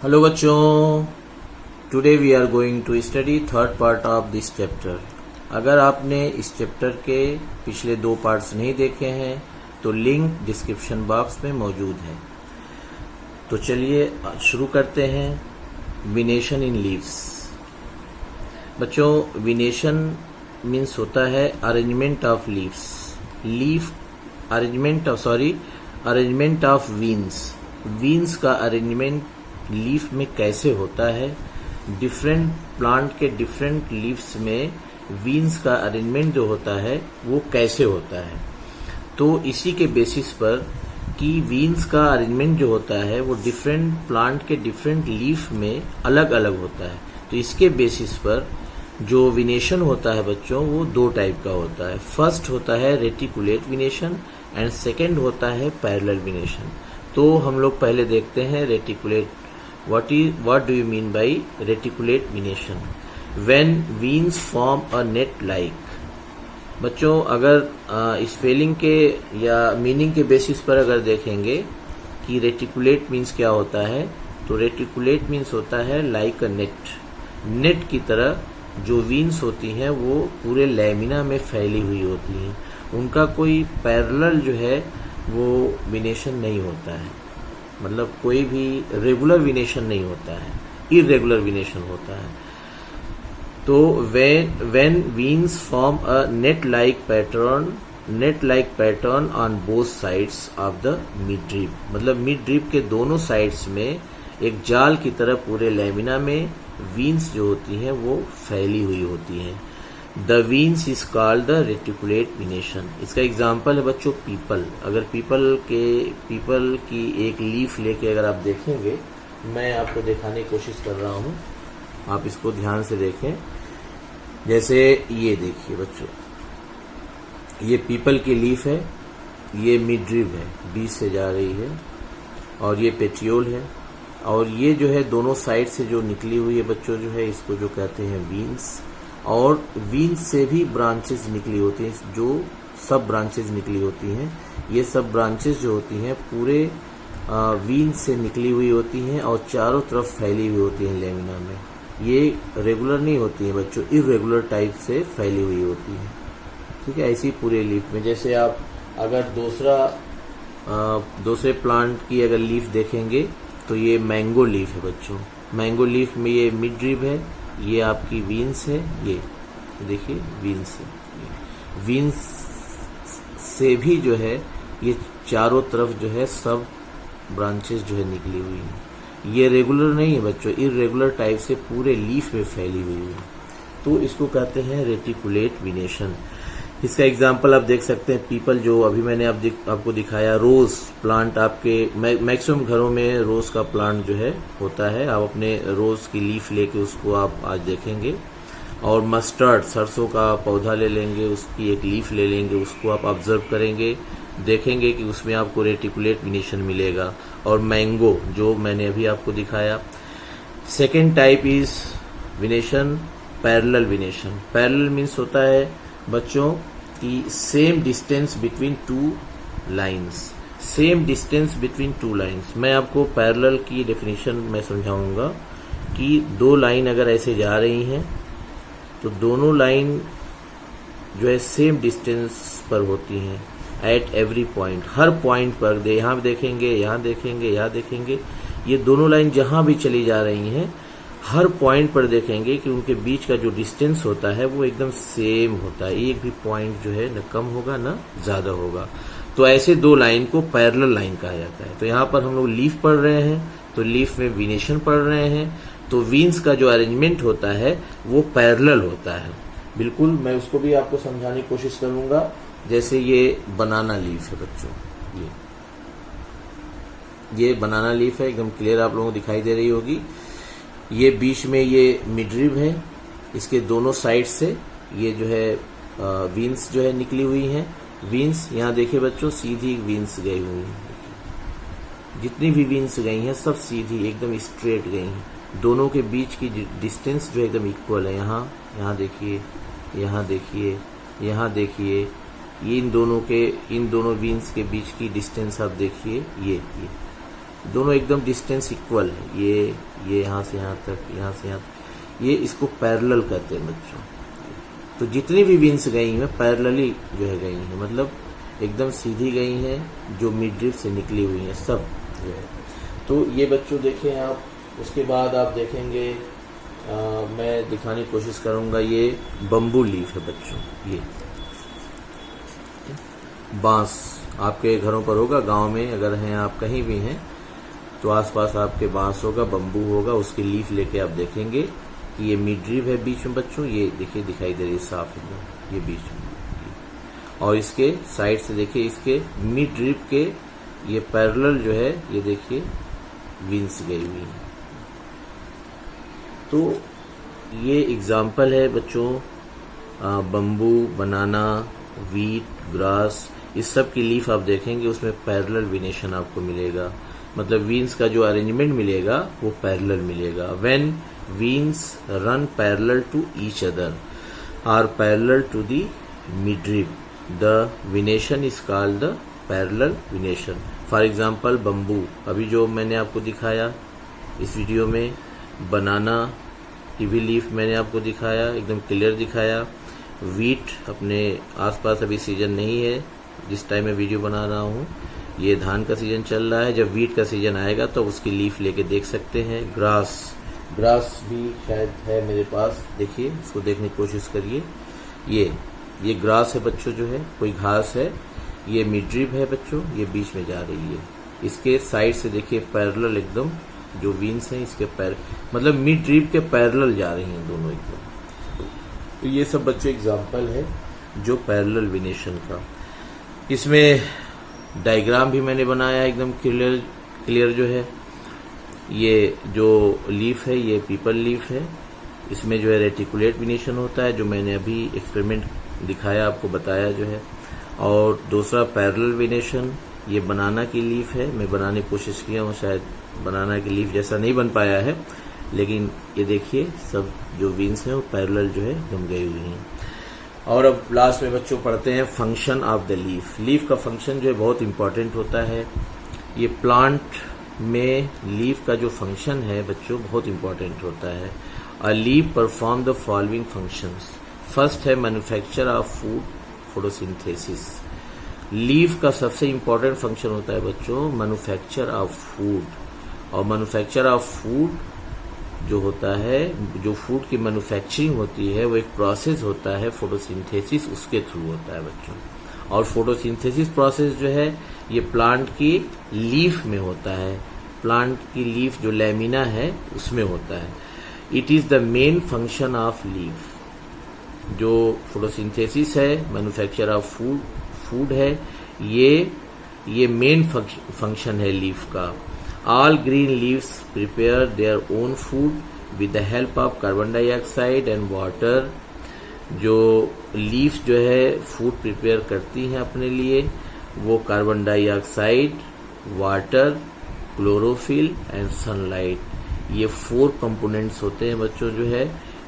Hello बच्चों, today we are going to study third part of this chapter. अगर आपने इस चैप्टर के पिछले 2 पार्ट्स नहीं देखे हैं तो लिंक डिस्क्रिप्शन बॉक्स में मौजूद है। तो चलिए शुरू करते हैं। Venation in leaves. बच्चों, विनेशन मीन्स होता है arrangement of leaves, arrangement of veins का अरेंजमेंट लीफ में कैसे होता है, डिफरेंट प्लांट के डिफरेंट लीव्स में वीन्स का अरेंजमेंट जो होता है वो कैसे होता है। तो इसी के बेसिस पर कि वीन्स का अरेंजमेंट जो होता है वो डिफरेंट प्लांट के डिफरेंट लीफ में अलग अलग होता है। तो इसके बेसिस पर जो विनेशन होता है बच्चों वो 2 टाइप का होता है। फर्स्ट होता है रेटिकुलेट विनेशन एंड सेकेंड होता है पैरेलल विनेशन। तो हम लोग पहले देखते हैं reticulate. What do you mean by reticulate venation? When veins form a net like। बच्चों, अगर स्पेलिंग के या मीनिंग के बेसिस पर अगर देखेंगे कि रेटिकुलेट मीन्स क्या होता है, तो रेटिकुलेट मीन्स होता है लाइक अ नेट की तरह जो वीन्स होती हैं वो पूरे लैमिना में फैली हुई होती हैं। उनका कोई पैरेलल जो है वो विनेशन नहीं होता है, मतलब कोई भी रेगुलर विनेशन नहीं होता है, इरेगुलर विनेशन होता है। तो when veins form a net like pattern on both sides of the midrib, मतलब मिड ड्रिप के दोनों साइड्स में एक जाल की तरह पूरे लैमिना में वीन्स जो होती हैं वो फैली हुई होती हैं। The veins is called the reticulate venation. इसका एग्जाम्पल है बच्चों पीपल। अगर पीपल की एक लीफ लेके अगर आप देखेंगे, मैं आपको दिखाने की कोशिश कर रहा हूं, आप इसको ध्यान से देखें। जैसे ये देखिए बच्चों, ये पीपल की लीफ है, ये मिड ड्रिप है, बीच से जा रही है, और ये पेटियोल है, और ये जो है दोनों साइड से जो निकली हुई है बच्चों जो है इसको जो कहते हैं वीन्स। और वीन्स से भी ब्रांचेस निकली होती हैं, जो सब ब्रांचेस निकली होती हैं। ये सब ब्रांचेस जो होती हैं पूरे वीन्स से निकली हुई होती हैं और चारों तरफ फैली हुई होती हैं लैमिना में। ये रेगुलर नहीं होती हैं बच्चों, इरेगुलर टाइप से फैली हुई होती हैं। ठीक है, ऐसी पूरे लीफ में। जैसे आप अगर दूसरे प्लांट की अगर लीफ देखेंगे तो ये मैंगो लीफ है बच्चों। मैंगो लीफ में ये मिड ड्रिप है, ये आपकी वीन्स है, ये देखिए वीन्स है। वीन्स से भी जो है ये चारों तरफ जो है सब ब्रांचेस जो है निकली हुई हैं। ये रेगुलर नहीं है बच्चों, इरेगुलर टाइप से पूरे लीफ में फैली हुई है। तो इसको कहते हैं रेटिकुलेट विनेशन। इसका एग्जाम्पल आप देख सकते हैं पीपल, जो अभी मैंने आपको दिखाया। रोज प्लांट आपके मैक्सिमम घरों में रोज का प्लांट जो है होता है। आप अपने रोज की लीफ लेके उसको आप आज देखेंगे। और मस्टर्ड, सरसों का पौधा ले लेंगे, उसकी एक लीफ ले लेंगे, उसको आप ऑब्जर्व करेंगे, देखेंगे कि उसमें आपको रेटिकुलेट विनेशन मिलेगा। और मैंगो जो मैंने अभी आपको दिखाया। Second type is विनेशन parallel विनेशन। Parallel means होता है बच्चों कि same distance between two lines. मैं आपको पैरेलल की डेफिनेशन में समझाऊंगा कि 2 लाइन अगर ऐसे जा रही हैं तो दोनों लाइन जो है सेम डिस्टेंस पर होती हैं at every point, her point पर। यहाँ देखेंगे, यहाँ देखेंगे, यहाँ देखेंगे, ये दोनों लाइन जहां भी चली जा रही हैं हर पॉइंट पर देखेंगे कि उनके बीच का जो डिस्टेंस होता है वो एकदम सेम होता है। एक भी पॉइंट जो है न कम होगा न ज्यादा होगा। तो ऐसे 2 लाइन को पैरेलल लाइन कहा जाता है। तो यहाँ पर हम लोग लीफ पढ़ रहे हैं, तो लीफ में विनेशन पढ़ रहे हैं। तो वीन्स का जो अरेंजमेंट होता है वो पैरेलल होता है। बिल्कुल, मैं उसको भी आपको समझाने की कोशिश करूंगा। जैसे ये बनाना लीफ है बच्चों, ये बनाना लीफ है, एकदम क्लियर आप लोगों को दिखाई दे रही होगी। ये बीच में ये मिडरिब है, इसके दोनों साइड से ये जो है वीन्स जो है निकली हुई हैं। वीन्स यहाँ देखिए बच्चों, सीधी वीन्स गई हुई हैं। जितनी भी वीन्स गई हैं सब सीधी एकदम स्ट्रेट गई हैं। दोनों के बीच की डिस्टेंस जो एकदम इक्वल है। यहाँ देखिए, यहाँ देखिए, यहाँ देखिए, ये इन दोनों वीन्स के बीच की डिस्टेंस आप देखिए, ये दोनों एकदम डिस्टेंस इक्वल है, ये यहाँ से यहाँ तक, यहाँ से यहाँ तक, ये इसको पैरेलल कहते हैं बच्चों। तो जितनी भी विंग्स गई हैं पैरेलली जो है गई हैं, मतलब एकदम सीधी गई हैं, जो मिड ड्रिफ्ट से निकली हुई हैं सब जो है। तो ये बच्चों देखें आप, उसके बाद आप देखेंगे मैं दिखाने की कोशिश करूंगा, ये बम्बू लीफ है बच्चों। ये बांस आपके घरों पर होगा, गांव में अगर हैं आप कहीं भी हैं तो आसपास आपके बांस होगा, बम्बू होगा, उसकी लीफ लेके आप देखेंगे कि ये मिड ड्रिप है बीच में बच्चों। ये देखिए दिखाई दे रही है साफ एकदम, ये बीच में, और इसके साइड से देखिए इसके मिड ड्रिप के ये पैरेलल जो है, ये देखिए विंग्स गई हुई है। तो ये एग्जाम्पल है बच्चों बम्बू, बनाना, वीट, ग्रास, इस सब की लीफ आप देखेंगे उसमें पैरेलल वेनेशन आपको मिलेगा, मतलब वीन्स का जो अरेंजमेंट मिलेगा वो पैरेलल मिलेगा। When veins run parallel to each other or parallel to the midrib, the venation is called the parallel venation. For example bamboo, अभी जो मैंने आपको दिखाया इस वीडियो में, बनाना की भी लीफ मैंने आपको दिखाया, एकदम क्लियर दिखाया। वीट अपने आसपास अभी सीजन नहीं है, जिस टाइम मैं वीडियो बना रहा हूँ ये धान का सीजन चल रहा है, जब वीट का सीजन आएगा तो उसकी लीफ लेके देख सकते हैं। ग्रास भी शायद है मेरे पास, देखिए इसको देखने की कोशिश करिए। ये ग्रास है बच्चों, जो है कोई घास है, ये मिडरिप है बच्चों, ये बीच में जा रही है। इसके साइड से देखिए पैरेलल एकदम जो वीन्स हैं इसके मतलब मिड ड्रिप के पैरेलल जा रही हैं दोनों एकदम। तो ये सब बच्चों एग्जाम्पल है जो पैरेलल वेनेशन का। इसमें डायग्राम भी मैंने बनाया एकदम क्लियर जो है। ये जो लीफ है ये पीपल लीफ है, इसमें जो है रेटिकुलेट वेनेशन होता है, जो मैंने अभी एक्सपेरिमेंट दिखाया आपको बताया जो है। और दूसरा पैरेलल वेनेशन, ये बनाना की लीफ है, मैं बनाने की कोशिश किया हूँ, शायद बनाना की लीफ जैसा नहीं बन पाया है, लेकिन ये देखिए सब जो विंग्स हैं वो पैरेलल जो है एकदम गई हुई हैं। और अब लास्ट में बच्चों पढ़ते हैं function of the leaf. Leaf का फंक्शन जो है बहुत इंपॉर्टेंट होता है। ये प्लांट में लीफ का जो फंक्शन है बच्चों बहुत इंपॉर्टेंट होता है। A leaf perform the following functions. First है manufacture of food, photosynthesis. Leaf का सबसे इंपॉर्टेंट फंक्शन होता है बच्चों मैन्युफैक्चर ऑफ फूड, और मैन्युफैक्चर ऑफ फूड जो होता है, जो फूड की मैन्युफैक्चरिंग होती है वो एक प्रोसेस होता है फोटोसिंथेसिस, उसके थ्रू होता है बच्चों। और फोटोसिंथेसिस प्रोसेस जो है ये प्लांट की लीफ में होता है, प्लांट की लीफ जो लैमिना है उसमें होता है। It is the main function of leaf. जो फोटोसिंथेसिस है, मैन्युफैक्चर ऑफ फूड है, ये मेन फंक्शन है लीफ का। All green leaves prepare their own food with the help of carbon dioxide and water। जो लीफ जो है फूड प्रिपेयर करती हैं अपने लिए, वो carbon dioxide, water, chlorophyll and sunlight, ये 4 कंपोनेंट्स होते हैं बच्चों जो है।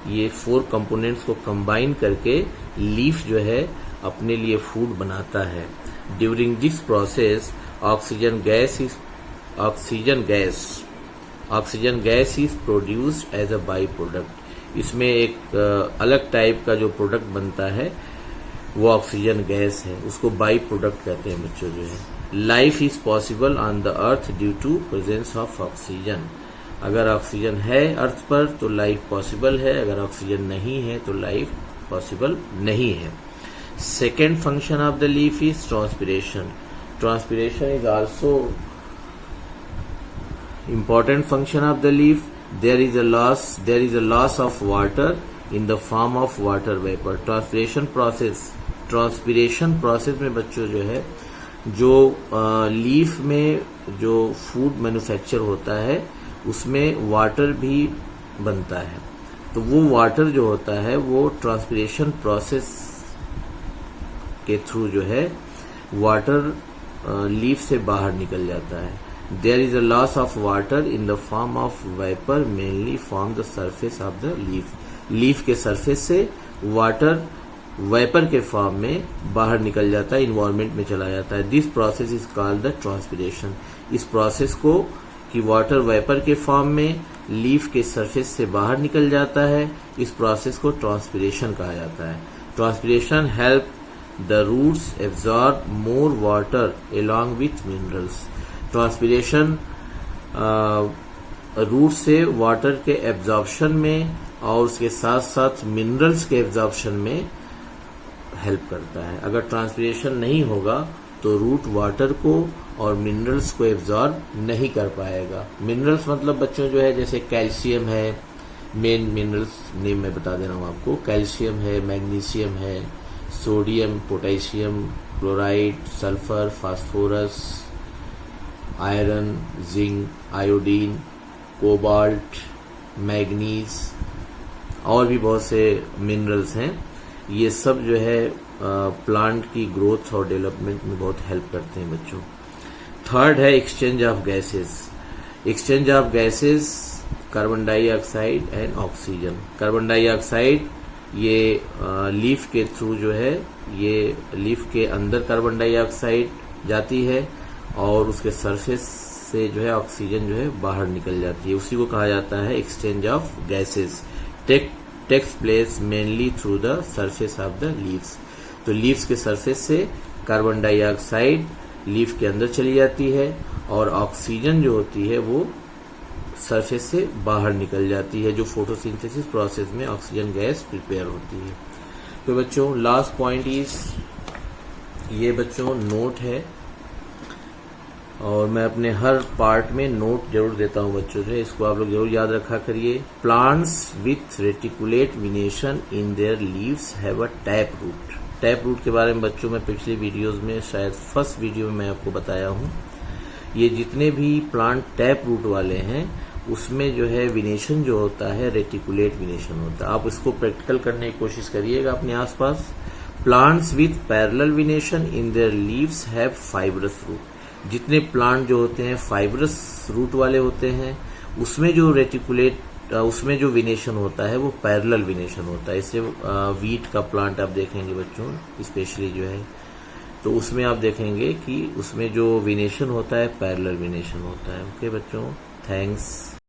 ये 4 कंपोनेंट्स को कंबाइन करके लीफ जो है अपने लिए फूड बनाता है। During this process oxygen gas is produced as a by product. इसमें एक अलग टाइप का जो प्रोडक्ट बनता है वो ऑक्सीजन गैस है, उसको बाई प्रोडक्ट कहते हैं बच्चों जो है। Life is possible on the earth due to presence of oxygen. अगर ऑक्सीजन है अर्थ पर तो लाइफ पॉसिबल है, अगर ऑक्सीजन नहीं है तो लाइफ पॉसिबल नहीं है। Second function of the leaf is transpiration. Transpiration is also important function of the leaf. There is a loss of water in the form of water vapor. Transpiration process में बच्चों जो है, जो leaf में जो food manufacture होता है उसमें वाटर भी बनता है। तो वो वाटर जो होता है वो ट्रांसपिरेशन प्रोसेस के थ्रू जो है वाटर लीफ से बाहर निकल जाता है। There is a loss of water in the form of vapor mainly from the surface of the leaf. Leaf के सरफेस से वाटर वेपर के फॉर्म में बाहर निकल जाता है, इन्वायरमेंट में चला जाता है। This process is called the transpiration. इस प्रोसेस को कि वाटर वेपर के फॉर्म में लीफ के सरफेस से बाहर निकल जाता है। इस प्रोसेस को ट्रांसपिरेशन कहा जाता है। Transpiration help the roots absorb more water along with minerals. Transpiration root से वाटर के एब्जॉर्प्शन में और उसके साथ साथ मिनरल्स के एब्जॉर्प्शन में हेल्प करता है। अगर ट्रांसपिरेशन नहीं होगा तो रूट वाटर को और मिनरल्स को एब्जॉर्ब नहीं कर पाएगा। मिनरल्स मतलब बच्चों जो है जैसे कैल्शियम है, मेन मिनरल्स नेम मैं बता दे रहा हूँ आपको। कैल्शियम है, मैग्नीशियम है, sodium, potassium, chloride, sulphur, phosphorus, iron, zinc, iodine, cobalt, manganese और भी बहुत से मिनरल्स हैं। ये सब जो है प्लांट की ग्रोथ और डेवलपमेंट में बहुत हेल्प करते हैं बच्चों। थर्ड है exchange of gases. Exchange of gases, carbon dioxide and oxygen. Carbon dioxide ये लीफ के थ्रू जो है, ये लीफ के अंदर कार्बन डाइऑक्साइड जाती है और उसके सरफेस से जो है ऑक्सीजन जो है बाहर निकल जाती है। उसी को कहा जाता है exchange of gases. Takes place mainly through the surface of the leaves. तो लीव्स के सरफेस से कार्बन डाइऑक्साइड लीफ के अंदर चली जाती है और ऑक्सीजन जो होती है वो सरफेस से बाहर निकल जाती है, जो फोटोसिंथेसिस प्रोसेस में ऑक्सीजन गैस प्रिपेयर होती है। तो बच्चों लास्ट पॉइंट इज, ये बच्चों नोट है और मैं अपने हर पार्ट में नोट जरूर देता हूं बच्चों से, इसको आप लोग जरूर याद रखा करिए। Plants with reticulate venation in their leaves have a tap root. Tap root के बारे में बच्चों में पिछली वीडियोस में, शायद फर्स्ट वीडियो में मैं आपको बताया हूं। ये जितने भी प्लांट टैप रूट वाले हैं उसमें जो है विनेशन जो होता है रेटिकुलेट विनेशन होता है। आप इसको प्रैक्टिकल करने की कोशिश करिएगा अपने आसपास। Plants with parallel venation in their leaves have fibrous root. जितने प्लांट जो होते हैं फाइब्रस रूट वाले होते हैं उसमें जो रेटिकुलेट, उसमें जो विनेशन होता है वो पैरेलल विनेशन होता है। इससे वीट का प्लांट आप देखेंगे बच्चों स्पेशली जो है, तो उसमें आप देखेंगे कि उसमें जो विनेशन होता है पैरेलल विनेशन होता है। ओके बच्चों, थैंक्स।